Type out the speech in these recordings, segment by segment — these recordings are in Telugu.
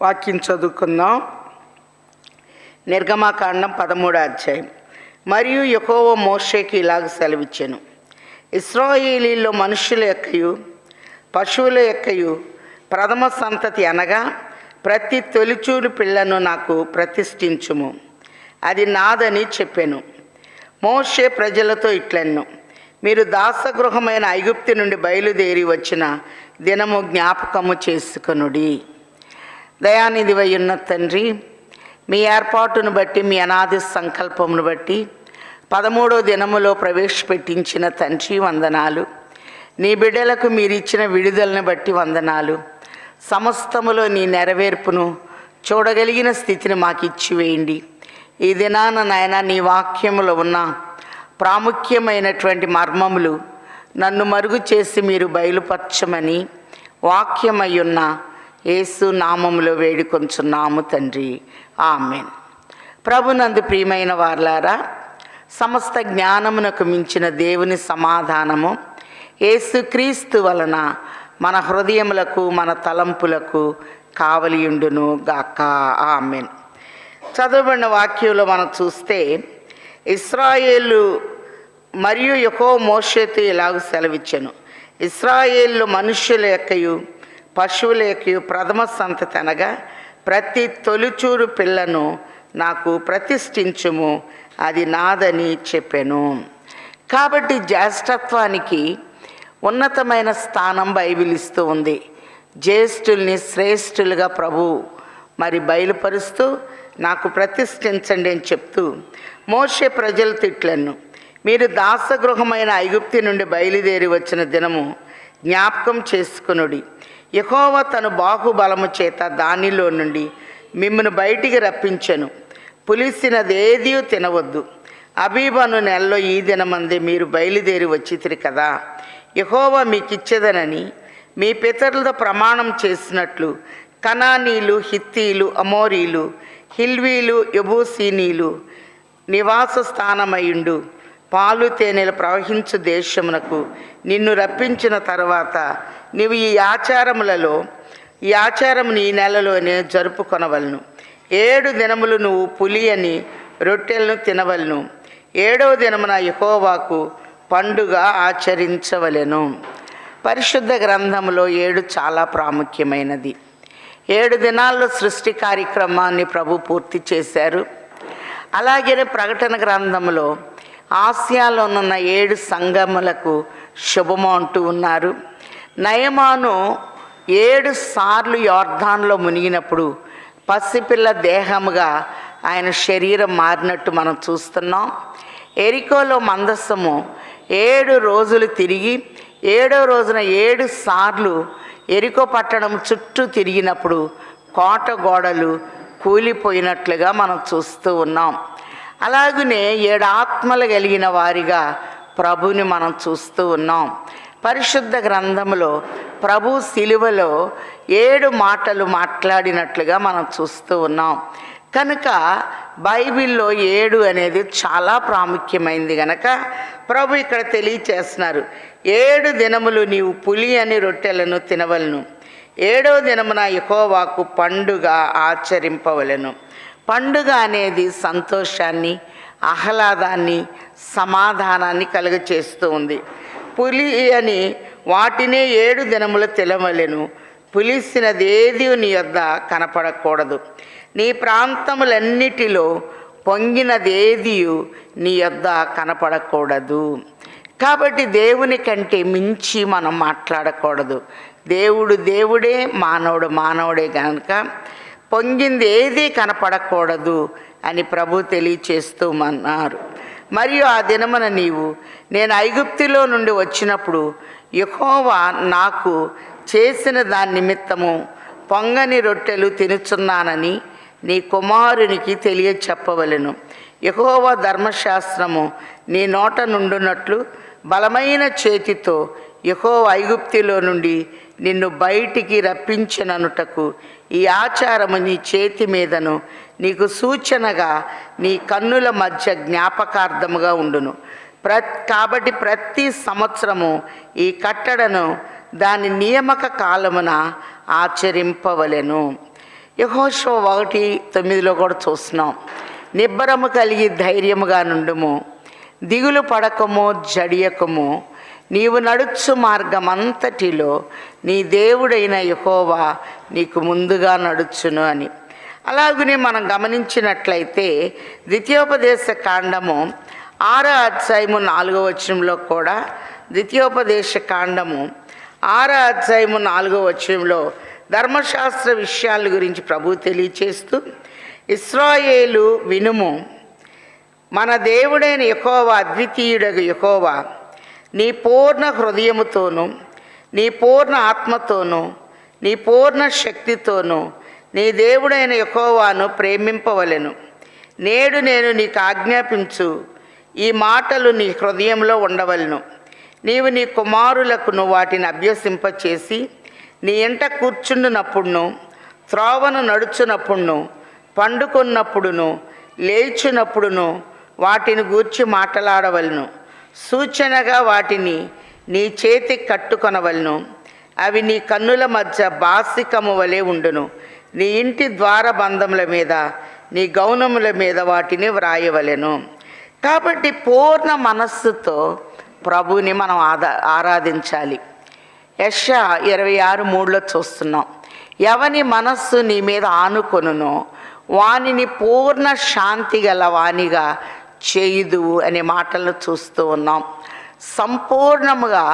వాక్యం చదువుకుందాం. నిర్గమకాండం 13వ అధ్యాయం. మరియు యెహోవా మోషేకి ఇలాగ సెలవిచ్చెను, ఇశ్రాయేలీయుల్లో మనుషుల యొక్కయు పశువుల యొక్కయు ప్రథమ సంతతి అనగా ప్రతి తొలిచూలు పిల్లను నాకు ప్రతిష్ఠించుము, అది నాదని చెప్పెను. మోషే ప్రజలతో ఇట్లెన్ను, మీరు దాసగృహమైన ఐగుప్తు నుండి బయలుదేరి వచ్చిన దినము జ్ఞాపకము చేసుకొనుడి. దయానిధివై ఉన్న తండ్రి, మీ ఏర్పాటును బట్టి, మీ అనాది సంకల్పమును బట్టి 13వ దినములో ప్రవేశపెట్టించిన తండ్రి వందనాలు. నీ బిడ్డలకు మీరు ఇచ్చిన విడుదలను బట్టి వందనాలు. సమస్తములో నీ నెరవేర్పును చూడగలిగిన స్థితిని మాకు ఇచ్చివేయండి. ఈ దినాన నాయన నీ వాక్యములో ఉన్న ప్రాముఖ్యమైనటువంటి మర్మములు నన్ను మరుగు చేసి మీరు బయలుపరచమని వాక్యమయ్యున్న యేసు నామములో వేడుకొంచున్నాము తండ్రి, ఆమేన్. ప్రభునందు ప్రియమైన వారలారా, సమస్త జ్ఞానమునకు మించిన దేవుని సమాధానము యేసుక్రీస్తు వలన మన హృదయములకు మన తలంపులకు కావలియుండును గాక, ఆమేన్. చదవబడిన వాక్యంలో మనం చూస్తే, ఇశ్రాయేలు మరియు యెహోవా మోషేతో ఇలాగ సెలవిచ్చెను, ఇశ్రాయేలు మనుష్యుల యొక్కయు పశువుల యొక్కయు ప్రథమ సంతతి అనగా ప్రతి తొలిచూరు పిల్లను నాకు ప్రతిష్ఠించుము, అది నాదని చెప్పెను. కాబట్టి జ్యేష్ఠత్వానికి ఉన్నతమైన స్థానం బైబిల్ ఇస్తూ ఉంది. జ్యేష్ఠుల్ని శ్రేష్ఠులుగా ప్రభు మరి బయలుపరుస్తూ నాకు ప్రతిష్ఠించండి అని చెప్తూ మోషే ప్రజలు తిట్లను, మీరు దాసగృహమైన ఐగుప్తు నుండి బయలుదేరి వచ్చిన దినము జ్ఞాపకం చేసుకొనుడి. యెహోవా తన బాహుబలము చేత దానిలో నుండి మిమ్మల్ని బయటికి రప్పించెను. పులిసినదేదీ తినవద్దు. అబీబను నెలలో ఈ దినమందే మీరు బయలుదేరి వచ్చితిరి కదా. యెహోవా మీకు ఇచ్చేదనని మీ పితరులతో ప్రమాణం చేసినట్లు కనానీలు, హిత్తీలు, అమోరీలు, హిల్వీలు, యెబూసీనీలు నివాస స్థానమయుండు పాలు తేనెలు ప్రవహించు దేశమునకు నిన్ను రప్పించిన తర్వాత నీవు ఈ ఆచారమును ఈ నెలలోనే జరుపుకొనవలను. 7 దినములు నువ్వు పులియని రొట్టెలను తినవలను. 7వ దినమున యెహోవాకు పండుగ ఆచరించవలెను. పరిశుద్ధ గ్రంథములో 7 చాలా ప్రాముఖ్యమైనది. 7 దినాల్లో సృష్టి కార్యక్రమాన్ని ప్రభు పూర్తి చేశారు. అలాగే ప్రకటన గ్రంథంలో ఆసియాలోనున్న 7 సంఘములకు శుభము అంటూ ఉన్నారు. నయమాను 7 సార్లు యోర్దాన్లో మునిగినప్పుడు పసిపిల్ల దేహముగా ఆయన శరీరం మారినట్టు మనం చూస్తున్నాం. ఎరికోలో మందసము 7 రోజులు తిరిగి 7వ రోజున 7 సార్లు ఎరికో పట్టణం చుట్టూ తిరిగినప్పుడు కోట గోడలు కూలిపోయినట్లుగా మనం చూస్తూ ఉన్నాం. అలాగనే 7 ఆత్మలు కలిగిన వారిగా ప్రభుని మనం చూస్తూ ఉన్నాం. పరిశుద్ధ గ్రంథంలో ప్రభు శిలువలో 7 మాటలు మాట్లాడినట్లుగా మనం చూస్తూ ఉన్నాం. కనుక బైబిల్లో 7 అనేది చాలా ప్రాముఖ్యమైనది కనుక ప్రభు ఇక్కడ తెలియచేస్తున్నారు, 7 దినములు నీవు పులి అని రొట్టెలను తినవలను. 7వ దినమున యెహోవాకు పండుగ ఆచరింపవలెను. పండుగ అనేది సంతోషాన్ని, ఆహ్లాదాన్ని, సమాధానాన్ని కలుగచేస్తూ ఉంది. పులి అని వాటినే 7 దినములు తినవలెను. పులిసినదేది నీ యొద్ద కనపడకూడదు. నీ ప్రాంతములన్నిటిలో పొంగినదేది నీ యొద్ద కనపడకూడదు. కాబట్టి దేవుని కంటే మించి మనం మాట్లాడకూడదు. దేవుడు దేవుడే, మానవుడు మానవుడే కనుక పొంగింది ఏదీ కనపడకూడదు అని ప్రభు తెలియచేస్తూ అన్నారు. మరియు ఆ దినమున నేను ఐగుప్తులో నుండి వచ్చినప్పుడు యెహోవా నాకు చేసిన దాని నిమిత్తము పొంగని రొట్టెలు తినుచున్నానని నీ కుమారునికి తెలియచెప్పవలెను. యెహోవా ధర్మశాస్త్రము నీ నోట నుండునట్లు బలమైన చేతితో యెహోవా ఐగుప్తులో నుండి నిన్ను బయటికి రప్పించననుటకు ఈ ఆచారము నీ చేతి మీదను నీకు సూచనగా నీ కన్నుల మధ్య జ్ఞాపకార్థముగా ఉండును. కాబట్టి ప్రతి సంవత్సరము ఈ కట్టడను దాని నియామక కాలమున ఆచరింపవలెను. యెహోషువ 1:9 కూడా చూస్తున్నాం. నిబ్బరము కలిగి ధైర్యముగా నుండుము, దిగులు పడకము, జడియకము, నీవు నడుచు మార్గమంతటిలో నీ దేవుడైన యెహోవా నీకు ముందుగా నడుచును అని. అలాగనే మనం గమనించినట్లయితే ద్వితీయోపదేశ కాండము 6వ అధ్యాయము 4వ వచనంలో కూడా, ద్వితీయోపదేశ కాండము 6వ అధ్యాయము 4వ వచనంలో ధర్మశాస్త్ర విషయాల గురించి ప్రభు తెలియచేస్తూ, ఇశ్రాయేలు వినుము, మన దేవుడైన యెహోవా అద్వితీయుడగు యెహోవా నీ పూర్ణ హృదయముతోనూ, నీ పూర్ణ ఆత్మతోనూ, నీ పూర్ణ శక్తితోనూ నీ దేవుడైన యెహోవాను ప్రేమింపవలెను. నేడు నేను నీకు ఆజ్ఞాపించు ఈ మాటలు నీ హృదయంలో ఉండవలెను. నీవు నీ కుమారులకును వాటిని అభ్యసింపచేసి నీ ఇంట కూర్చుండునప్పుడును, త్రోవను నడుచునప్పుడును, పండుకున్నప్పుడును, లేచినప్పుడును వాటిని గూర్చి మాట్లాడవలను. సూచనగా వాటిని నీ చేతికి కట్టుకొనవలను. అవి నీ కన్నుల మధ్య బాసికము వలె ఉండును. నీ ఇంటి ద్వారబంధముల మీద, నీ గౌనముల మీద వాటిని వ్రాయవలెను. కాబట్టి పూర్ణ మనస్సుతో ప్రభువుని మనం ఆరాధించాలి. యెషయా 26:3 చూస్తున్నాం. ఎవని మనస్సు నీ మీద ఆనుకొనునో వానిని పూర్ణ శాంతి గల వానిగా చేయుదువు అనే మాటలను చూస్తూ ఉన్నాం. సంపూర్ణముగా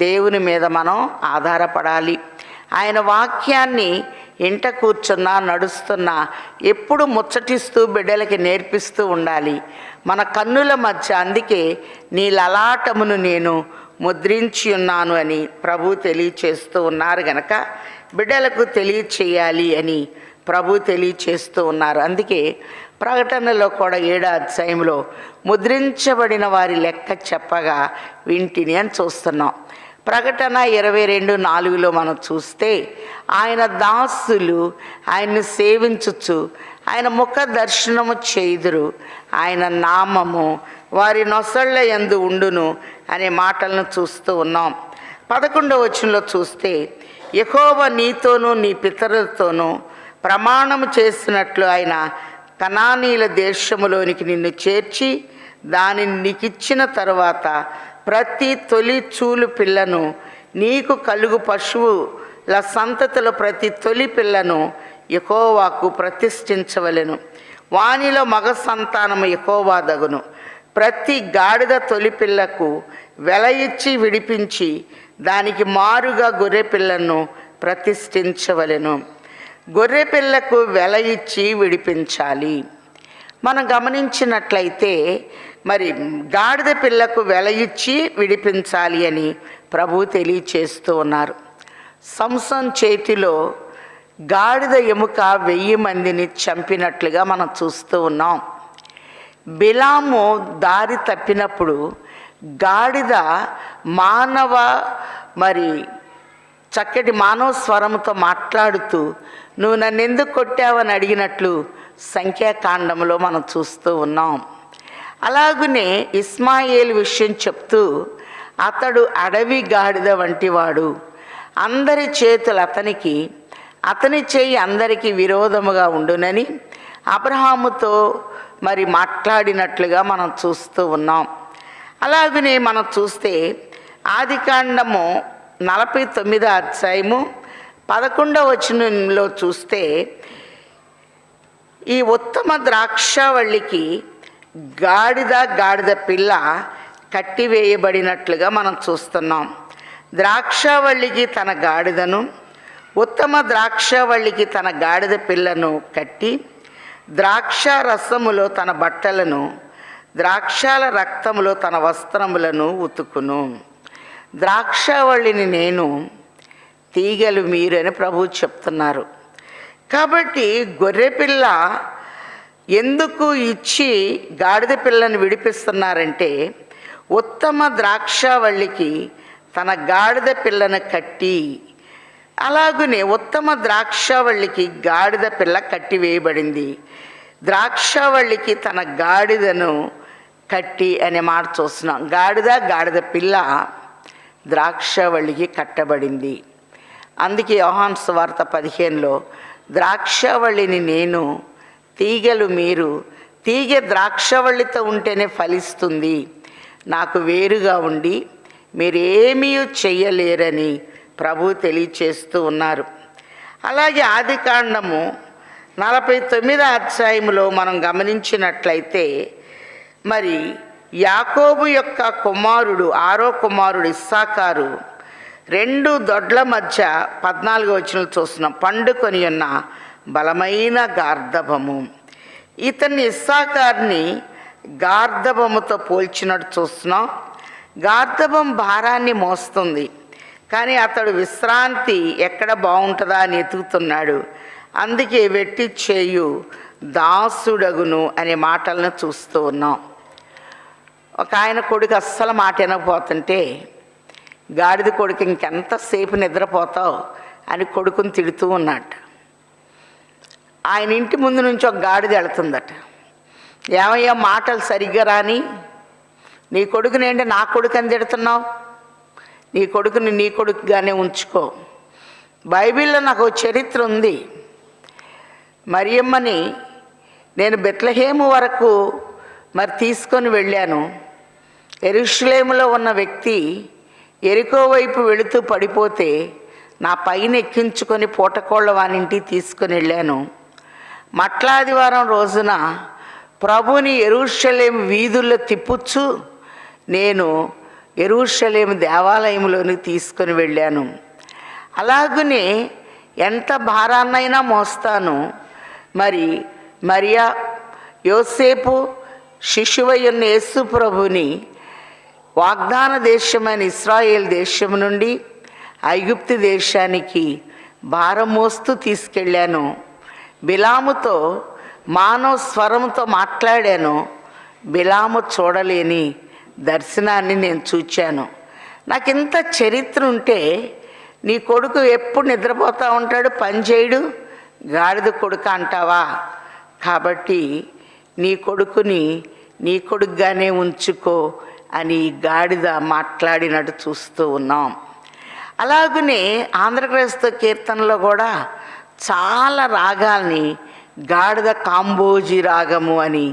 దేవుని మీద మనం ఆధారపడాలి. ఆయన వాక్యాన్ని ఇంట కూర్చున్నా, నడుస్తున్నా ఎప్పుడు ముచ్చటిస్తూ బిడ్డలకి నేర్పిస్తూ ఉండాలి. మన కన్నుల మధ్య, అందుకే నీ లలాటమును నేను ముద్రించి ఉన్నాను అని ప్రభు తెలియచేస్తూ ఉన్నారు గనక బిడ్డలకు తెలియచేయాలి అని ప్రభు తెలియచేస్తూ ఉన్నారు. అందుకే ప్రకటనలో కూడా 7వ అధ్యాయంలో ముద్రించబడిన వారి లెక్క చెప్పగా వింటిని అని చూస్తున్నాం. ప్రకటన 22:4 మనం చూస్తే, ఆయన దాసులు ఆయన్ని సేవించుచు ఆయన ముఖ దర్శనము చేయుదురు, ఆయన నామము వారి నొసళ్ళ యందు ఉండును అనే మాటలను చూస్తూ ఉన్నాం. 11వ వచనంలో చూస్తే, యెహోవా నీతోనూ నీ పితరులతోనూ ప్రమాణము చేసినట్లు ఆయన కనానీయుల దేశములోనికి నిన్ను చేర్చి దానిని నీకిచ్చిన తరువాత ప్రతి తొలి చూలు పిల్లను, నీకు కలుగు పశువుల సంతతిలో ప్రతి తొలి పిల్లను యెహోవాకు ప్రతిష్ఠించవలెను. వానిలో మగ సంతానము యెహోవాదగును. ప్రతి గాడిద తొలి పిల్లకు వెల ఇచ్చి విడిపించి దానికి మారుగా గొర్రె పిల్లను ప్రతిష్ఠించవలెను. గొర్రె పిల్లకు వెల ఇచ్చి విడిపించాలి. మనం గమనించినట్లయితే మరి గాడిద పిల్లకు వెల ఇచ్చి విడిపించాలి అని ప్రభు తెలియచేస్తూ ఉన్నారు. సంసోను చేతిలో గాడిద ఎముక 1000 మందిని చంపినట్లుగా మనం చూస్తూ ఉన్నాం. బిలాము దారి తప్పినప్పుడు గాడిద చక్కటి మానవ స్వరంతో మాట్లాడుతూ నువ్వు నన్ను ఎందుకు కొట్టావని అడిగినట్లు సంఖ్యాకాండంలో మనం చూస్తూ ఉన్నాం. అలాగనే ఇస్మాయేలు విషయం చెప్తూ, అతడు అడవి గాడిద వంటివాడు, అందరి చేతులు అతని చేయి అందరికీ విరోధముగా ఉండునని అబ్రహాముతో మాట్లాడినట్లుగా మనం చూస్తూ ఉన్నాం. అలాగనే మనం చూస్తే ఆదికాండము 49వ అధ్యాయము 11వ వచనంలో చూస్తే, ఈ ఉత్తమ ద్రాక్షావళికి గాడిద పిల్ల కట్టివేయబడినట్లుగా మనం చూస్తున్నాం. ద్రాక్షావళికి తన గాడిదను, ఉత్తమ ద్రాక్షావళికి తన గాడిద పిల్లను కట్టి ద్రాక్ష రసములో తన బట్టలను, ద్రాక్షాల రక్తములో తన వస్త్రములను ఉతుకును. ద్రాక్షావళిని నేను, తీగలు మీరు అని ప్రభువు చెప్తున్నారు. కాబట్టి గొర్రెపిల్ల ఎందుకు ఇచ్చి గాడిద పిల్లను విడిపిస్తున్నారంటే, ఉత్తమ ద్రాక్షావళికి తన గాడిద పిల్లను కట్టి, అలాగనే ఉత్తమ ద్రాక్షావళికి గాడిద పిల్ల కట్టివేయబడింది, ద్రాక్షావళికి తన గాడిదను కట్టి అనే మాట చూస్తున్నాం. గాడిద పిల్ల ద్రాక్షావళికి కట్టబడింది. అందుకే యోహాను సువార్త 15లో ద్రాక్షవల్లిని నేను, తీగలు మీరు. తీగ ద్రాక్షవల్లితో ఉంటేనే ఫలిస్తుంది. నాకు వేరుగా ఉండి మీరేమీ చెయ్యలేరని ప్రభు తెలియచేస్తూ ఉన్నారు. అలాగే ఆదికాండము 49వ అధ్యాయంలో మనం గమనించినట్లయితే, మరి యాకోబు యొక్క కుమారుడు 6వ కుమారుడు ఇస్సాకారు 2 దొడ్ల మధ్య 14వ వచనం చూస్తున్నాం. పండుకొని ఉన్న బలమైన గార్ధబము. ఇతన్ని ఇస్సాకారుని గార్ధబముతో పోల్చినట్టు చూస్తున్నాం. గార్ధబం భారాన్ని మోస్తుంది, కానీ అతడు విశ్రాంతి ఎక్కడ బాగుంటుందా అని ఎతుకుతున్నాడు. అందుకే వెట్టి చేయు దాసుడగును అనే మాటలను చూస్తూ ఉన్నాం. ఒక ఆయన కొడుకు అస్సలు మాట వినకపోతుంటే, గాడిద కొడుకు ఇంకెంతసేపు నిద్రపోతావు అని కొడుకుని తిడుతూ ఉన్నాడు. ఆయన ఇంటి ముందు నుంచి ఒక గాడిద వెళుతుందట. ఏమయ్యా మాటలు సరిగ్గా రాని, నీ కొడుకునేంటి నా కొడుకు అని తిడుతున్నావు? నీ కొడుకుని నీ కొడుకుగానే ఉంచుకో. బైబిల్లో నాకు చరిత్ర ఉంది. మరియమ్మని నేను బెత్లెహేము వరకు మరి తీసుకొని వెళ్ళాను. యెరూషలేములో ఉన్న వ్యక్తి ఎరికో వైపు వెళుతూ పడిపోతే నా పైన ఎక్కించుకొని పూటకోళ్ళ వానింటికి తీసుకొని వెళ్ళాను. మట్లాదివారం రోజున ప్రభుని యెరూషలేము వీధుల్లో తిప్పుచ్చు నేను యెరూషలేము దేవాలయంలోనికి తీసుకొని వెళ్ళాను. అలాగనే ఎంత భారాన్నైనా మోస్తాను. మరి మరియా, యోసేపు, శిశువయ్యున్న యేసు ప్రభుని వాగ్దాన దేశమైన ఇశ్రాయేల్ దేశం నుండి ఐగుప్తు దేశానికి భారం మోస్తూ తీసుకెళ్ళాను. బిలాముతో మానవ స్వరంతో మాట్లాడాను. బిలాము చూడలేని దర్శనాన్ని నేను చూచాను. నాకు ఇంత చరిత్ర ఉంటే, నీ కొడుకు ఎప్పుడు నిద్రపోతూ ఉంటాడు, పని చేయడు, గాడిద కొడుకు అంటావా? కాబట్టి నీ కొడుకుని నీ కొడుకుగానే ఉంచుకో అని గాడిద మాట్లాడినట్టు చూస్తూ ఉన్నాం. అలాగనే ఆంధ్రప్రదేశ్తో కీర్తనలో కూడా చాలా రాగాల్ని గాడిద కాంబోజీ రాగము అని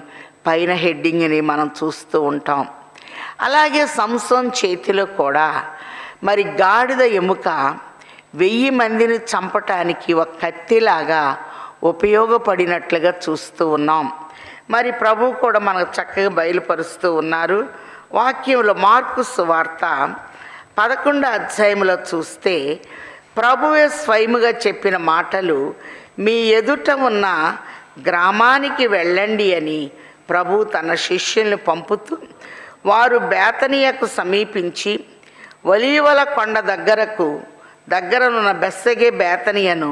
పైన హెడ్డింగ్ని మనం చూస్తూ ఉంటాం. అలాగే సంసోన్ చేతిలో కూడా మరి గాడిద ఎముక 1000 మందిని చంపటానికి ఒక కత్తిలాగా ఉపయోగపడినట్లుగా చూస్తూ ఉన్నాం. మరి ప్రభు కూడా మనకు చక్కగా బయలుపరుస్తూ ఉన్నారు. వాక్యంలో మార్కు సువార్త 11వ అధ్యాయంలో చూస్తే ప్రభువే స్వయముగా చెప్పిన మాటలు, మీ ఎదుట ఉన్న గ్రామానికి వెళ్ళండి అని ప్రభు తన శిష్యుల్ని పంపుతూ, వారు బేతనియకు సమీపించి ఒలీవల కొండ దగ్గరనున్న బెత్సగే బేతనియను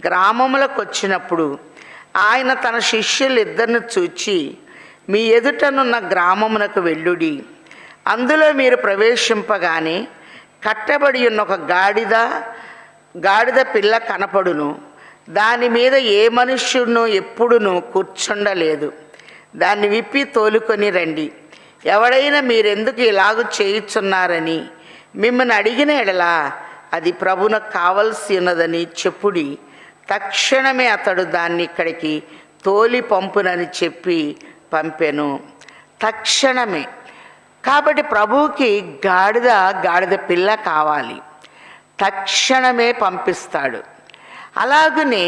గ్రామములకు వచ్చినప్పుడు ఆయన తన శిష్యులిద్దరిని చూచి, మీ ఎదుటనున్న గ్రామమునకు వెళ్ళుడి. అందులో మీరు ప్రవేశింపగానే కట్టబడి ఉన్న ఒక గాడిద పిల్ల కనపడును. దాని మీద ఏ మనుష్యుడును ఎప్పుడునూ కూర్చుండలేదు. దాన్ని విప్పి తోలుకొని రండి. ఎవడైనా మీరెందుకు ఇలాగూ చేయుచున్నారని మిమ్మల్ని అడిగిన ఎడల అది ప్రభునకు కావలసి ఉన్నదని చెప్పుడి. తక్షణమే అతడు దాన్ని ఇక్కడికి తోలి పంపునని చెప్పి పంపెను. తక్షణమే. కాబట్టి ప్రభువుకి గాడిద పిల్ల కావాలి, తక్షణమే పంపిస్తాడు. అలాగనే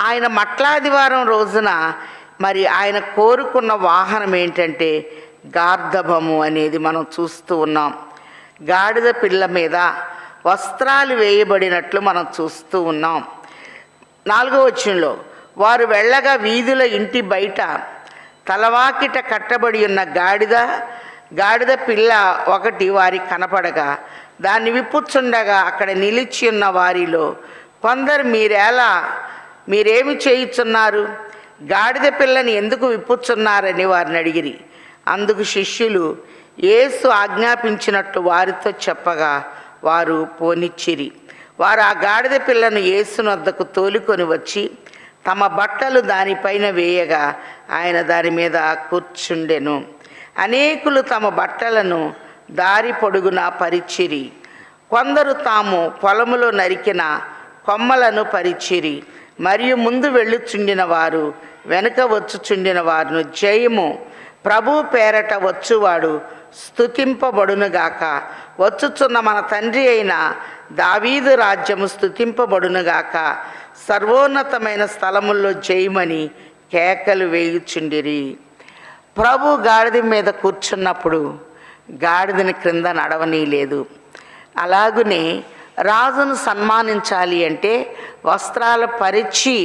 ఆయన మట్లాదివారం రోజున మరి ఆయన కోరుకున్న వాహనం ఏంటంటే గార్ధబము అనేది మనం చూస్తూ ఉన్నాం. గాడిద పిల్ల మీద వస్త్రాలు వేయబడినట్లు మనం చూస్తూ ఉన్నాం. 4వ వచనంలో, వారు వెళ్ళగా వీధుల ఇంటి బయట తలవాకిట కట్టబడి ఉన్న గాడిద పిల్ల ఒకటి వారికి కనపడగా దాన్ని విప్పుచుండగా అక్కడ నిలిచి ఉన్న వారిలో కొందరు, మీరేమి చేయుచున్నారు? గాడిద పిల్లని ఎందుకు విప్పుచున్నారని వారిని అడిగిరి. అందుకు శిష్యులు యేసు ఆజ్ఞాపించినట్టు వారితో చెప్పగా వారు పోనిచ్చిరి. వారు ఆ గాడిద పిల్లను యేసు వద్దకు తోలుకొని వచ్చి తమ బట్టలు దానిపైన వేయగా ఆయన దాని మీద కూర్చుండెను. అనేకులు తమ బట్టలను దారి పొడుగున పరిచిరి. కొందరు తాము పొలములో నరికిన కొమ్మలను పరిచిరి. మరియు ముందు వెళ్ళుచుండిన వారు వెనుక వచ్చుచుండిన వారును జయము ప్రభు పేరట వచ్చువాడు స్తుతింపబడునుగాక. వచ్చుచున్న మన తండ్రి అయిన దావీదు రాజ్యము స్తుతింపబడునుగాక. సర్వోన్నతమైన స్థలముల్లో జయమని కేకలు వేయుచుండిరి. ప్రభు గాడిద మీద కూర్చున్నప్పుడు గాడిదని క్రింద నడవనీయలేదు. అలాగునే రాజును సన్మానించాలి అంటే వస్త్రాలు పరిచి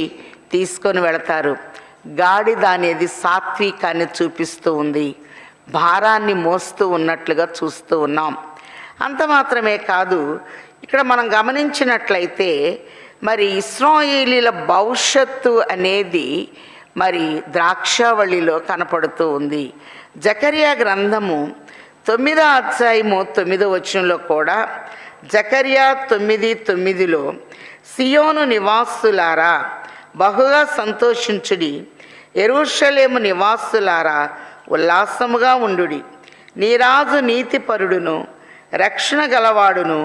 తీసుకొని వెళతారు. గాడిద అనేది సాత్వికాన్ని చూపిస్తూ ఉంది, భారాన్ని మోస్తూ ఉన్నట్లుగా చూస్తూ ఉన్నాం. అంత మాత్రమే కాదు, ఇక్కడ మనం గమనించినట్లయితే మరి ఇశ్రాయేలీల భవిష్యత్తు అనేది మరి ద్రాక్షావళిలో కనపడుతూ ఉంది. జకర్యా గ్రంథము 9వ అధ్యాయము 9వ వచనంలో కూడా జకర్యా 9:9 సియోను నివాసులారా బహుగా సంతోషించుడి, యెరూషలేము నివాసులారా ఉల్లాసముగా ఉండుడి. నీ రాజు నీతిపరుడును రక్షణ గలవాడును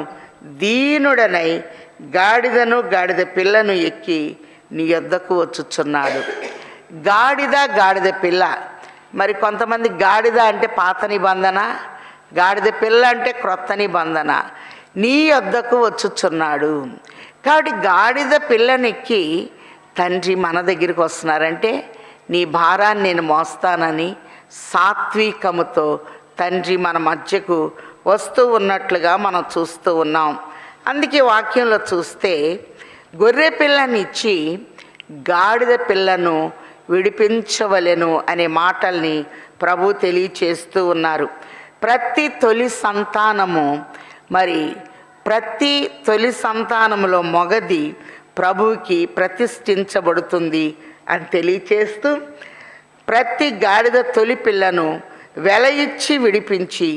దీనుడనై గాడిదను గాడిద పిల్లను ఎక్కి నీ యొద్దకు వచ్చుచున్నాడు. గాడిద పిల్ల. మరి కొంతమంది గాడిద అంటే పాత నిబంధన, గాడిద పిల్ల అంటే క్రొత్త నిబంధన. నీ యొద్దకు వచ్చుచున్నాడు. కాబట్టి గాడిద పిల్లనెక్కి తండ్రి మన దగ్గరికి వస్తున్నారంటే నీ భారాన్ని నేను మోస్తానని సాత్వికముతో తండ్రి మన మధ్యకు వస్తూ ఉన్నట్లుగా మనం చూస్తూ ఉన్నాం. అందుకే వాక్యంలో చూస్తే గొర్రె పిల్లని ఇచ్చి గాడిద పిల్లను విడిపించవలెను అనే మాటల్ని ప్రభు తెలియచేస్తూ ఉన్నారు. ప్రతి తొలి సంతానములో మొగది ప్రభువుకి ప్రతిష్ఠించబడుతుంది అని తెలియచేస్తూ ప్రతి గాడిద తొలి పిల్లను వెల ఇచ్చి విడిపించి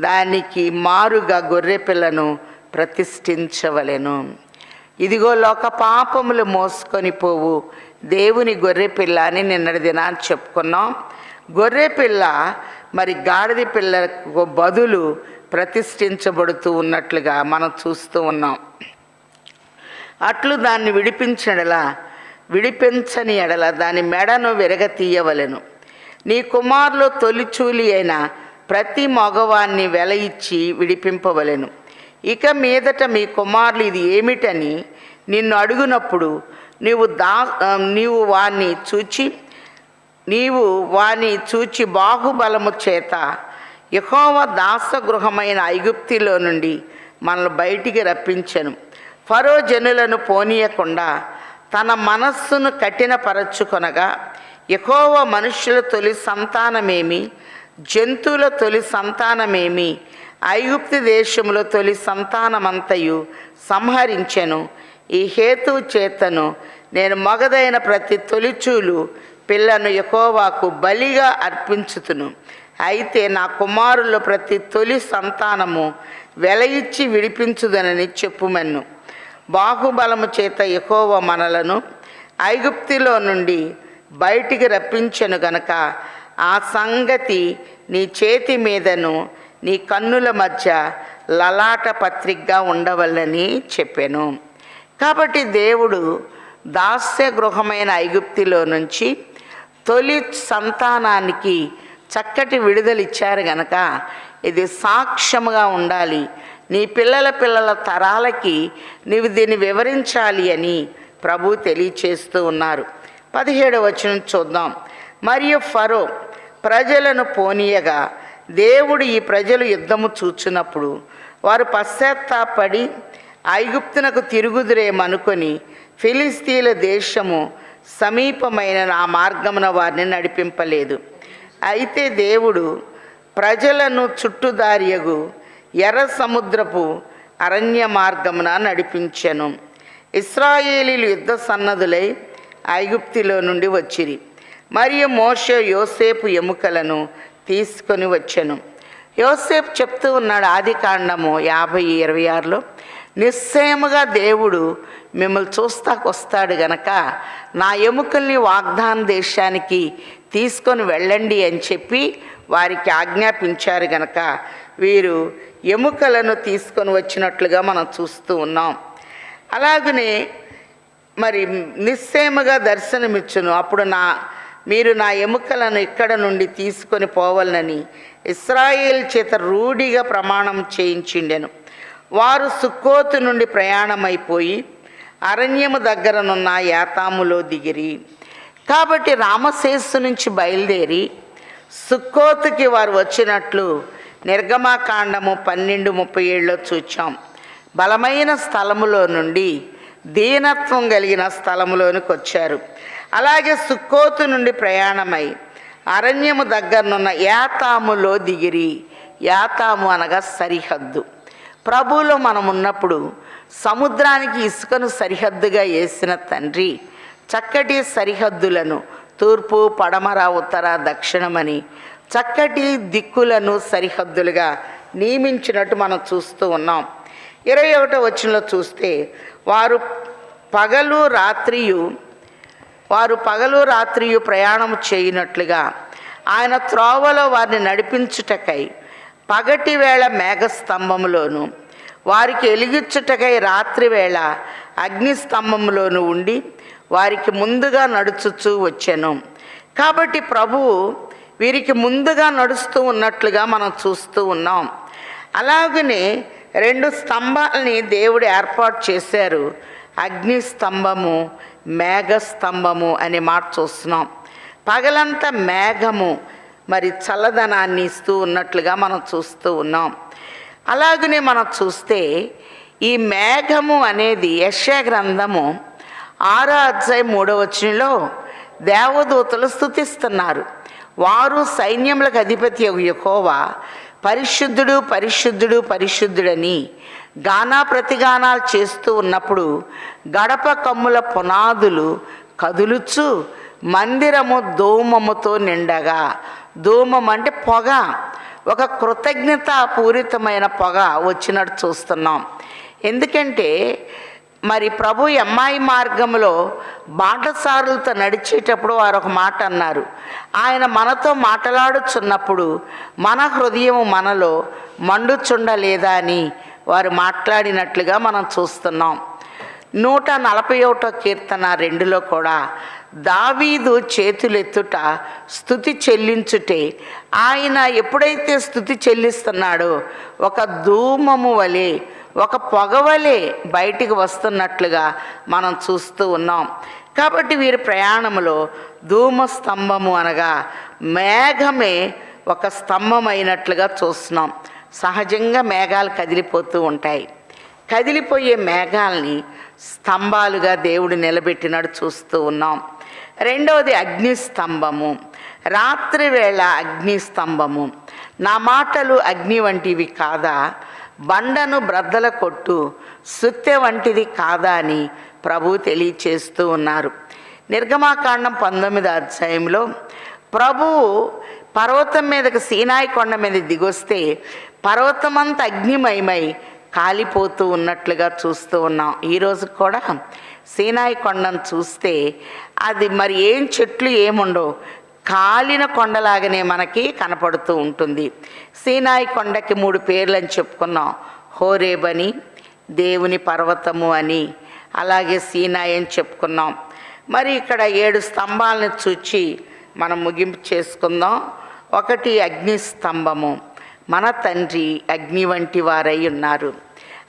దానికి మారుగా గొర్రె పిల్లను ప్రతిష్ఠించవలెను. ఇదిగో లోక పాపములు మోసుకొని పోవు దేవుని గొర్రె పిల్ల అని నిన్నటి దినాన్ని చెప్పుకున్నాం. గొర్రె పిల్ల మరి గాడిద పిల్లకు బదులు ప్రతిష్ఠించబడుతూ ఉన్నట్లుగా మనం చూస్తూ ఉన్నాం. అట్లు దాన్ని విడిపించని ఎడల దాని మెడను విరగతీయవలెను. నీ కుమారులు తొలిచూలి అయిన ప్రతి మగవాన్ని వెల ఇచ్చి విడిపింపవలెను. ఇక మీదట మీ కుమారులు ఇది ఏమిటని నిన్ను అడుగునప్పుడు నీవు వాణ్ణి చూచి బాహుబలము చేత యెహోవా దాసగృహమైన ఐగుప్తిలో నుండి మనల్ని బయటికి రప్పించెను. ఫరో జనులను పోనీయకుండా తన మనస్సును కఠినపరచుకొనగా యెహోవా మనుష్యుల తొలి సంతానమేమి జంతువుల తొలి సంతానమేమి ఐగుప్తు దేశంలో తొలి సంతానమంతయు సంహరించెను. ఈ హేతువు చేతను నేను మగదైన ప్రతి తొలిచూలు పిల్లను యెహోవాకు బలిగా అర్పించుతును. అయితే నా కుమారుల్లో ప్రతి తొలి సంతానము వెల ఇచ్చి విడిపించుదనని చెప్పుమెన్ను. బాహుబలము చేత యెహోవా మనలను ఐగుప్తులో నుండి బయటికి రప్పించెను గనక ఆ సంగతి నీ చేతి మీదను నీ కన్నుల మధ్య లలాట పత్రికగా ఉండవల్లని చెప్పాను. కాబట్టి దేవుడు దాస్య గృహమైన ఐగుప్తిలో నుంచి తొలి సంతానానికి చక్కటి విడుదలిచ్చారు గనక ఇది సాక్ష్యముగా ఉండాలి. నీ పిల్లల తరాలకి నీవు దీన్ని వివరించాలి అని ప్రభు తెలియచేస్తూ ఉన్నారు. 17వ వచనం చూద్దాం. మరియు ఫరో ప్రజలను పోనీయగా దేవుడు ఈ ప్రజలు యుద్ధము చూచున్నప్పుడు వారు పశ్చాత్తాపడి ఐగుప్తునకు తిరుగుదురేమనుకొని ఫిలిస్తీన్ల దేశము సమీపమైన ఆ మార్గమున వారిని నడిపింపలేదు. అయితే దేవుడు ప్రజలను చుట్టుదారియగు ఎర్ర సముద్రపు అరణ్య మార్గమున నడిపించెను. ఇశ్రాయేలీలు యుద్ధ సన్నదులై ఐగుప్తులో నుండి వచ్చిరి. మరియు మోషే యోసేపు ఎముకలను తీసుకొని వచ్చెను. యోసేపు చెప్తూ ఉన్నాడు ఆదికాండము 50:26 నిశ్చయముగా దేవుడు మిమ్మల్ని చూస్తాకొస్తాడు గనక నా ఎముకల్ని వాగ్దాన దేశానికి తీసుకొని వెళ్ళండి అని చెప్పి వారికి ఆజ్ఞాపించారు గనక వీరు ఎముకలను తీసుకొని వచ్చినట్లుగా మనం చూస్తూ ఉన్నాం. అలాగనే మరి నిశ్చయముగా దర్శనమిచ్చును. అప్పుడు మీరు నా ఎముకలను ఇక్కడ నుండి తీసుకొని పోవాలని ఇశ్రాయేల్ చేత రూఢిగా ప్రమాణం చేయించిండెను. వారు సుక్కోతు నుండి ప్రయాణమైపోయి అరణ్యము దగ్గరనున్న యాతాములో దిగిరి. కాబట్టి రామశేషు నుంచి బయలుదేరి సుక్కోతుకి వారు వచ్చినట్లు నిర్గమాకాండము 12:37 చూచాం. బలమైన స్థలములో నుండి దీనత్వం కలిగిన స్థలములోనికి వచ్చారు. అలాగే సుక్కోతు నుండి ప్రయాణమై అరణ్యము దగ్గరనున్న యాతాములో దిగిరి. యాతాము అనగా సరిహద్దు. ప్రభువులో మనం ఉన్నప్పుడు సముద్రానికి ఇసుకను సరిహద్దుగా వేసిన తండ్రి చక్కటి సరిహద్దులను తూర్పు, పడమర, ఉత్తర, దక్షిణమని చక్కటి దిక్కులను సరిహద్దులుగా నియమించినట్టు మనం చూస్తూ ఉన్నాం. 21వ వచనంలో చూస్తే వారు పగలు రాత్రియు ప్రయాణం చేయనట్లుగా ఆయన త్రోవలో వారిని నడిపించుటకై పగటి వేళ మేఘస్తంభములోను వారికి ఎలిగించుటకై రాత్రి వేళ అగ్నిస్తంభంలోను ఉండి వారికి ముందుగా నడుచుచూ వచ్చెను. కాబట్టి ప్రభువు వీరికి ముందుగా నడుస్తూ ఉన్నట్లుగా మనం చూస్తూ ఉన్నాం. అలాగనే 2 స్తంభాలని దేవుడు ఏర్పాటు చేశారు. అగ్ని స్తంభము, మేఘస్తంభము అనే మాట చూస్తున్నాం. పగలంతా మేఘము మరి చల్లదనాన్ని ఇస్తూ ఉన్నట్లుగా మనం చూస్తూ ఉన్నాం. అలాగనే మనం చూస్తే ఈ మేఘము అనేది యెషయా గ్రంథము 6వ అధ్యాయం 3వ వచనంలో దేవదూతలు స్తుతిస్తున్నారు. వారు సైన్యములకు అధిపతి యెహోవా పరిశుద్ధుడు పరిశుద్ధుడు పరిశుద్ధుడని గానా ప్రతిగానాలు చేస్తూ ఉన్నప్పుడు గడప కమ్ముల పునాదులు కదులుచు మందిరము ధూమముతో నిండగా. ధూమం అంటే పొగ, ఒక కృతజ్ఞత పూరితమైన పొగ వచ్చినట్టు చూస్తున్నాం. ఎందుకంటే మరి ప్రభు ఎమ్మాయి మార్గంలో బాటసారులతో నడిచేటప్పుడు వారు ఒక మాట అన్నారు. ఆయన మనతో మాట్లాడుచున్నప్పుడు మన హృదయం మనలో మండుచుండలేదా అని వారు మాట్లాడినట్లుగా మనం చూస్తున్నాం. 141వ కీర్తన 2లో కూడా దావీదు చేతులెత్తుట స్తుతి చెల్లించుటే, ఆయన ఎప్పుడైతే స్తుతి చెల్లిస్తున్నాడో ఒక ధూమము వలె, ఒక పొగవలే బయటికి వస్తున్నట్లుగా మనం చూస్తూ ఉన్నాం. కాబట్టి వీరి ప్రయాణంలో ధూమ స్తంభము అనగా మేఘమే ఒక స్తంభం అయినట్లుగా చూస్తున్నాం. సహజంగా మేఘాలు కదిలిపోతూ ఉంటాయి. కదిలిపోయే మేఘాలని స్తంభాలుగా దేవుడు నిలబెట్టినట్టు చూస్తూ ఉన్నాం. 2వది అగ్ని స్తంభము. రాత్రి వేళ అగ్ని స్తంభము. నా మాటలు అగ్ని వంటివి కాదా, బండను బ్రద్దల కొట్టు సుత్తె వంటిది కాదా అని ప్రభు తెలియచేస్తూ ఉన్నారు. నిర్గమాకాండం 19వ అధ్యాయంలో ప్రభువు పర్వతం మీదకి సీనాయి కొండ మీద దిగొస్తే పర్వతమంతా అగ్నిమయమై కాలిపోతూ ఉన్నట్లుగా చూస్తూ ఉన్నాం. ఈరోజు కూడా సీనాయి కొండను చూస్తే అది మరి ఏం చెట్లు ఏముండవు, కాలిన కొండలాగానే మనకి కనపడుతూ ఉంటుంది. సీనాయి కొండకి 3 పేర్లు అని చెప్పుకున్నాం. హోరేబ్ అని, దేవుని పర్వతము అని, అలాగే సీనాయి అని చెప్పుకున్నాం. మరి ఇక్కడ 7 స్తంభాలను చూచి మనం ముగింపు చేసుకుందాం. 1 అగ్ని స్తంభము. మన తండ్రి అగ్ని వంటి వారై ఉన్నారు.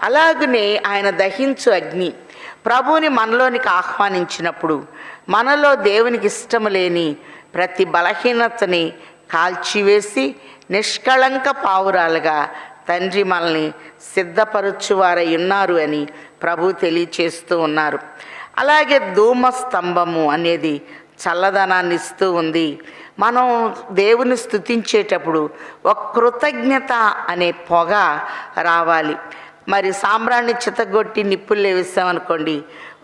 అలాగనే ఆయన దహించు అగ్ని. ప్రభువుని మనలోనికి ఆహ్వానించినప్పుడు మనలో దేవునికి ఇష్టము లేని ప్రతి బలహీనతని కాల్చివేసి నిష్కళంక పావురాలుగా తండ్రి మనల్ని సిద్ధపరచువారై ఉన్నారు అని ప్రభు తెలియచేస్తూ ఉన్నారు. అలాగే ధూమ స్తంభము అనేది చల్లదనాన్ని ఇస్తూ ఉంది. మనం దేవుని స్తుతించేటప్పుడు ఒక కృతజ్ఞత అనే పొగ రావాలి. మరి సాంబ్రాన్ని చితగొట్టి నిప్పులు వేసామనుకోండి,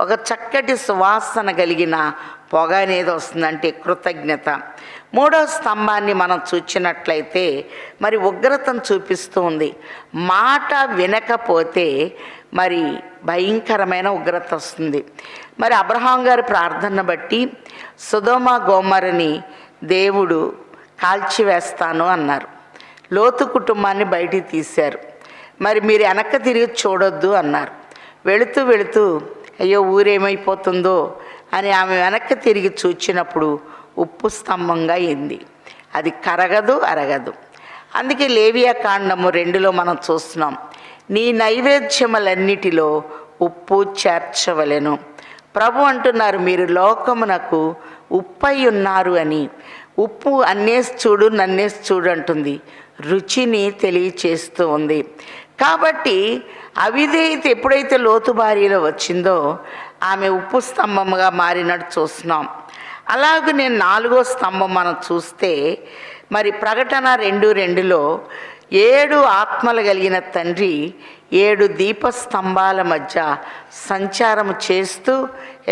ఒక చక్కటి సువాసన కలిగిన పొగ అనేది వస్తుందంటే కృతజ్ఞత. 3వ స్తంభాన్ని మనం చూచినట్లయితే మరి ఉగ్రతను చూపిస్తూ ఉంది. మాట వినకపోతే మరి భయంకరమైన ఉగ్రత వస్తుంది. మరి అబ్రహాం గారి ప్రార్థన బట్టి సొదొమ గొమొర్రాని దేవుడు కాల్చివేస్తాను అన్నారు. లోతు కుటుంబాన్ని బయటికి తీశారు. మరి మీరు వెనక్కి తిరిగి చూడొద్దు అన్నారు. వెళుతూ వెళుతూ అయ్యో ఊరేమైపోతుందో అని ఆమె వెనక్కి తిరిగి చూచినప్పుడు ఉప్పు స్తంభంగా అయింది. అది కరగదు, అరగదు. అందుకే లేవియా కాండము 2లో మనం చూస్తున్నాం, నీ నైవేద్యములన్నిటిలో ఉప్పు చేర్చవలెను. ప్రభు అంటున్నారు, మీరు లోకమునకు ఉప్పై ఉన్నారు అని. ఉప్పు అన్నేసి చూడు నన్నేసి చూడు అంటుంది, రుచిని తెలియచేస్తూ ఉంది. కాబట్టి అవిధేయత ఎప్పుడైతే లోతు భార్యలో వచ్చిందో ఆమె ఉప్పు స్తంభముగా మారినట్టు చూస్తున్నాం. అలాగే నేను 4వ స్తంభం మనం చూస్తే మరి ప్రకటన 2:2లో 7 ఆత్మలు కలిగిన తండ్రి 7 దీపస్తంభాల మధ్య సంచారం చేస్తూ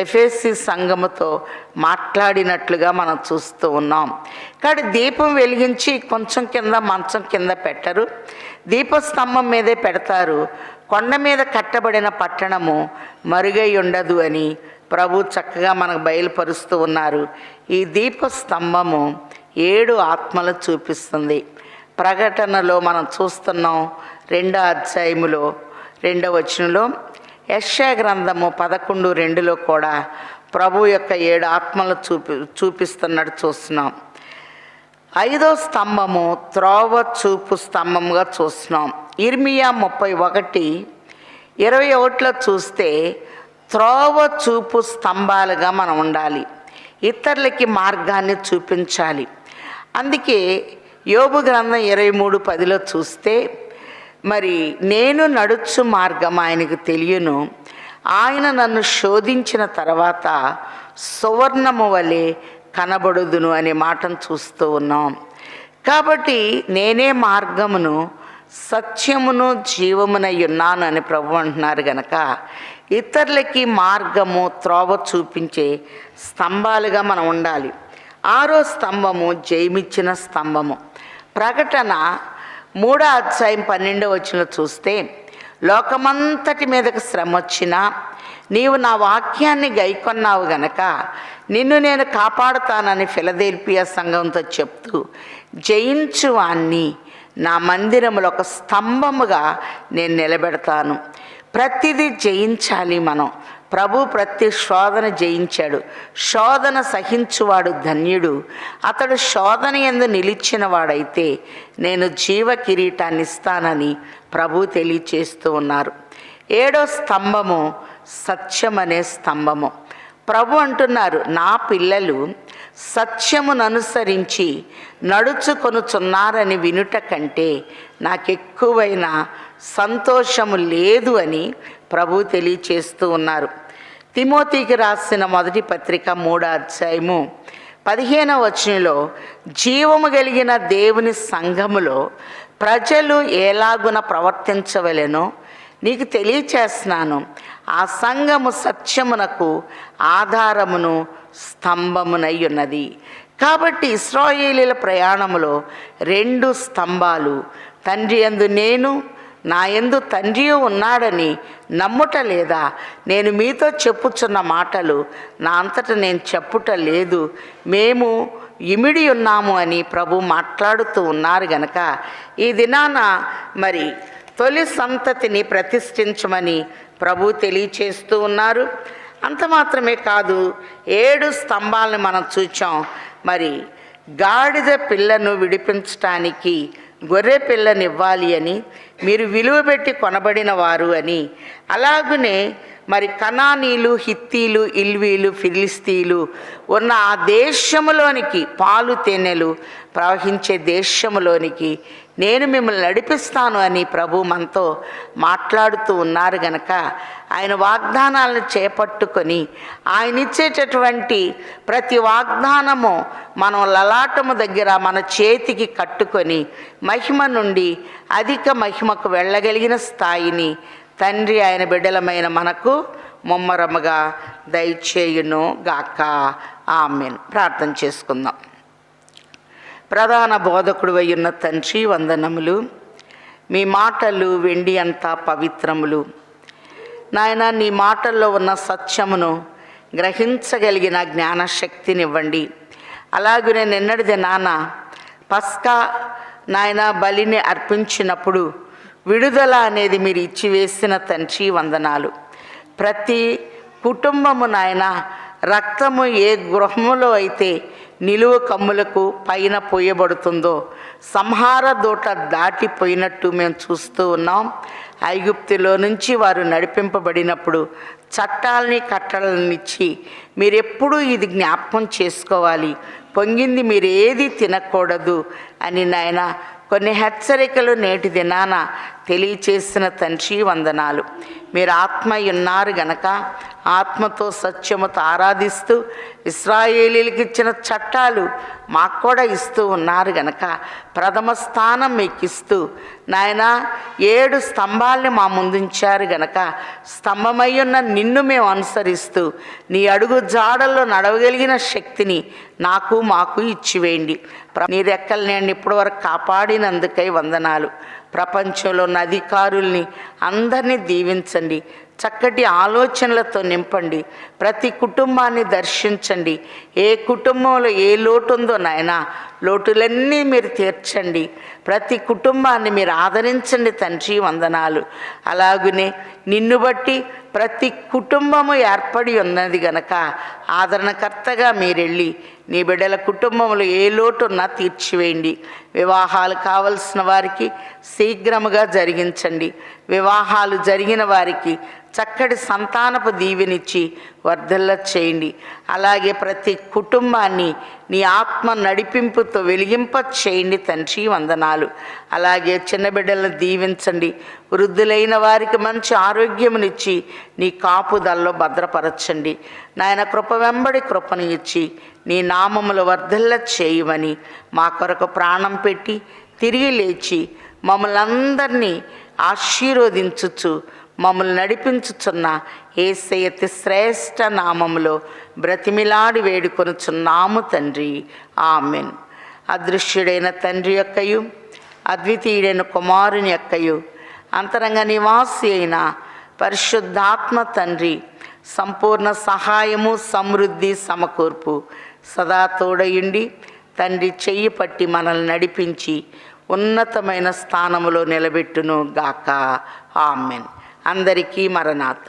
ఎఫెసీ సంఘముతో మాట్లాడినట్లుగా మనం చూస్తూ ఉన్నాం. కాబట్టి దీపం వెలిగించి కొంచెం కింద మంచం కింద పెట్టరు, దీపస్తంభం మీదే పెడతారు. కొండ మీద కట్టబడిన పట్టణము మరుగై ఉండదు అని ప్రభు చక్కగా మనకు బయలుపరుస్తూ ఉన్నారు. ఈ దీపస్తంభము 7 ఆత్మలు చూపిస్తుంది. ప్రకటనలో మనం చూస్తున్నాం 2వ అధ్యాయములో 2వ వచనంలో, యెషయా గ్రంథము 11:2లో కూడా ప్రభు యొక్క 7 ఆత్మలు చూపిస్తున్నట్టు చూస్తున్నాం. 5వ స్తంభము త్రోవ చూపు స్తంభముగా చూస్తున్నాం. ఇర్మియా 31:21లో చూస్తే త్రోవ చూపు స్తంభాలుగా మనం ఉండాలి, ఇతరులకి మార్గాన్ని చూపించాలి. అందుకే యోబు గ్రంథం 23:10లో చూస్తే మరి నేను నడుచు మార్గం ఆయనకు తెలియను, ఆయన నన్ను శోధించిన తర్వాత సువర్ణము వలె కనబడుదును అనే మాటను చూస్తూ ఉన్నాం. కాబట్టి నేనే మార్గమును సత్యమును జీవమునై ఉన్నాను అని ప్రభు అంటున్నారు గనక ఇతరులకి మార్గము త్రోవ చూపించే స్తంభాలుగా మనం ఉండాలి. 6వ స్తంభము జయమిచ్చిన స్తంభము. ప్రకటన 3వ అధ్యాయం 12వ వచనంలో చూస్తే, లోకమంతటి మీదకు శ్రమ వచ్చినా నీవు నా వాక్యాన్ని గైకొన్నావు గనక నిన్ను నేను కాపాడుతానని ఫిలదెల్ఫియా సంఘంతో చెప్తూ, జయించు వాణ్ణి నా మందిరములో ఒక స్తంభముగా నేను నిలబెడతాను. ప్రతిదీ జయించాలి మనం. ప్రభు ప్రతి శోధన జయించాడు. శోధన సహించువాడు ధన్యుడు, అతడు శోధన యందు నిలిచిన వాడైతే నేను జీవ కిరీటాన్ని ఇస్తానని ప్రభు తెలియచేస్తూ ఉన్నారు. 7వ స్తంభము సత్యం అనే స్తంభము. ప్రభు అంటున్నారు, నా పిల్లలు సత్యమును అనుసరించి నడుచుకొనుచున్నారని వినుట కంటే నాకెక్కువైన సంతోషము లేదు అని ప్రభు తెలియచేస్తూ ఉన్నారు. తిమోతికి రాసిన 1వ పత్రిక 3వ అధ్యాయము 15వ వచనంలో, జీవము కలిగిన దేవుని సంఘములో ప్రజలు ఎలాగున ప్రవర్తించవలెనో నీకు తెలియచేస్తున్నాను. ఆ సంఘము సత్యమునకు ఆధారమును స్తంభమునై ఉన్నది. కాబట్టి ఇశ్రాయేలీల ప్రయాణములో 2 స్తంభాలు, తండ్రి యందు నేను, నా యందు తండ్రి ఉన్నాడని నమ్ముట లేదా? నేను మీతో చెప్పుచున్న మాటలు నా అంతటా నేను చెప్పుట లేదు, మేము ఇమిడి ఉన్నాము అని ప్రభు మాట్లాడుతూ ఉన్నారు గనక ఈ దినాన మరి తొలి సంతతిని ప్రతిష్ఠించమని ప్రభు తెలియచేస్తూ ఉన్నారు. అంత మాత్రమే కాదు, 7 స్తంభాలను మనం చూచాం. మరి గాడిద పిల్లను విడిపించటానికి గొర్రె పిల్లనివ్వాలి అని, మీరు విలువ పెట్టి కొనబడిన వారు అని, అలాగనే మరి కనానీలు, హిత్తీలు, ఇల్వీలు, ఫిలిస్తీలు ఉన్న ఆ దేశములోనికి, పాలు తేనెలు ప్రవహించే దేశములోనికి నేను మిమ్మల్ని నడిపిస్తాను అని ప్రభు మనతో మాట్లాడుతూ ఉన్నారు గనక ఆయన వాగ్దానాలను చేపట్టుకొని ఆయన ఇచ్చేటటువంటి ప్రతి వాగ్దానము మనం లలాటము దగ్గర మన చేతికి కట్టుకొని మహిమ నుండి అధిక మహిమకు వెళ్ళగలిగిన స్థాయిని తండ్రి ఆయన బిడ్డలమైన మనకు ముమ్మరముగా దయచేయును గాక. ఆమేన్. ప్రార్థన చేసుకుందాం. ప్రధాన బోధకుడు అయ్యున్న తండ్రి, వందనములు. మీ మాటలు వెండి అంతా పవిత్రములు నాయన. నీ మాటల్లో ఉన్న సత్యమును గ్రహించగలిగిన జ్ఞానశక్తినివ్వండి. అలాగే నిన్నటిది నాన్న పస్కా నాయన బలిని అర్పించినప్పుడు విడుదల అనేది మీరు ఇచ్చివేసిన తండ్రి, వందనాలు. ప్రతి కుటుంబము నాయన రక్తము ఏ గృహములో అయితే నిలువ కమ్ములకు పైన పోయబడుతుందో సంహార దూట దాటిపోయినట్టు మేము చూస్తూ ఉన్నాం. ఐగుప్తులో నుంచి వారు నడిపింపబడినప్పుడు చట్టాలని కట్టడలనిచ్చి మీరెప్పుడూ ఇది జ్ఞాపకం చేసుకోవాలి, పొంగింది మీరు ఏది తినకూడదు అని నాయన కొన్ని హెచ్చరికలు నేటి దినాన తెలియచేసిన తండ్రి వందనాలు. మీరు ఆత్మ ఉన్నారు గనక ఆత్మతో సత్యముతో ఆరాధిస్తూ ఇశ్రాయేలీలకు ఇచ్చిన చట్టాలు మాకు కూడా ఇస్తూ ఉన్నారు గనక ప్రథమ స్థానం మీకు ఇస్తూ నాయన 7 స్తంభాలని మా ముందుంచారు గనక స్తంభమై ఉన్న నిన్ను మేము అనుసరిస్తూ నీ అడుగు జాడల్లో నడవగలిగిన శక్తిని నాకు మాకు ఇచ్చివేయండి. నీ రెక్కలు నేను ఇప్పటివరకు కాపాడినందుకై వందనాలు. ప్రపంచంలో ఉన్న అధికారుల్ని అందరినీ దీవించండి, చక్కటి ఆలోచనలతో నింపండి, ప్రతి కుటుంబాన్ని దర్శించండి. ఏ కుటుంబంలో ఏ లోటు ఉందో నాయన లోటులన్నీ మీరు తీర్చండి, ప్రతి కుటుంబాన్ని మీరు ఆదరించండి తండ్రి వందనాలు. అలాగనే నిన్ను బట్టి ప్రతి కుటుంబము ఏర్పడి ఉన్నది గనక ఆదరణకర్తగా మీరెళ్ళి నీ బిడ్డల కుటుంబంలో ఏ లోటు ఉన్నా తీర్చివేయండి. వివాహాలు కావలసిన వారికి శీఘ్రముగా జరిగించండి. వివాహాలు జరిగిన వారికి చక్కటి సంతానపు దీవెనిచ్చి వర్ధల్ల చేయండి. అలాగే ప్రతి కుటుంబాన్ని నీ ఆత్మ నడిపింపుతో వెలిగింప చేయండి తండ్రి వందనాలు. అలాగే చిన్న బిడ్డలను దీవించండి, వృద్ధులైన వారికి మంచి ఆరోగ్యమునిచ్చి నీ కాపుదల్లో భద్రపరచండి. నాయన కృప వెంబడి కృపను ఇచ్చి నీ నామములు వర్ధల్ల చేయమని మా కొరకు ప్రాణం పెట్టి తిరిగి లేచి మమ్మల్ని అందరినీ ఆశీర్వదించుచు మమ్మల్ని నడిపించుచున్న యేసయ్య అతి శ్రేష్ఠ నామములో బ్రతిమిలాడి వేడుకొనుచున్నాము తండ్రి, ఆమెన్. అదృశ్యుడైన తండ్రి యొక్కయు అద్వితీయుడైన కుమారుని యొక్కయు అంతరంగ నివాసి అయిన పరిశుద్ధాత్మ తండ్రి సంపూర్ణ సహాయము సమృద్ధి సమకూర్పు సదా తోడయుండి తండ్రి చెయ్యి పట్టి మనల్ని నడిపించి ఉన్నతమైన స్థానములో నిలబెట్టును గాక, ఆమెన్. అందరికీ మరణాత.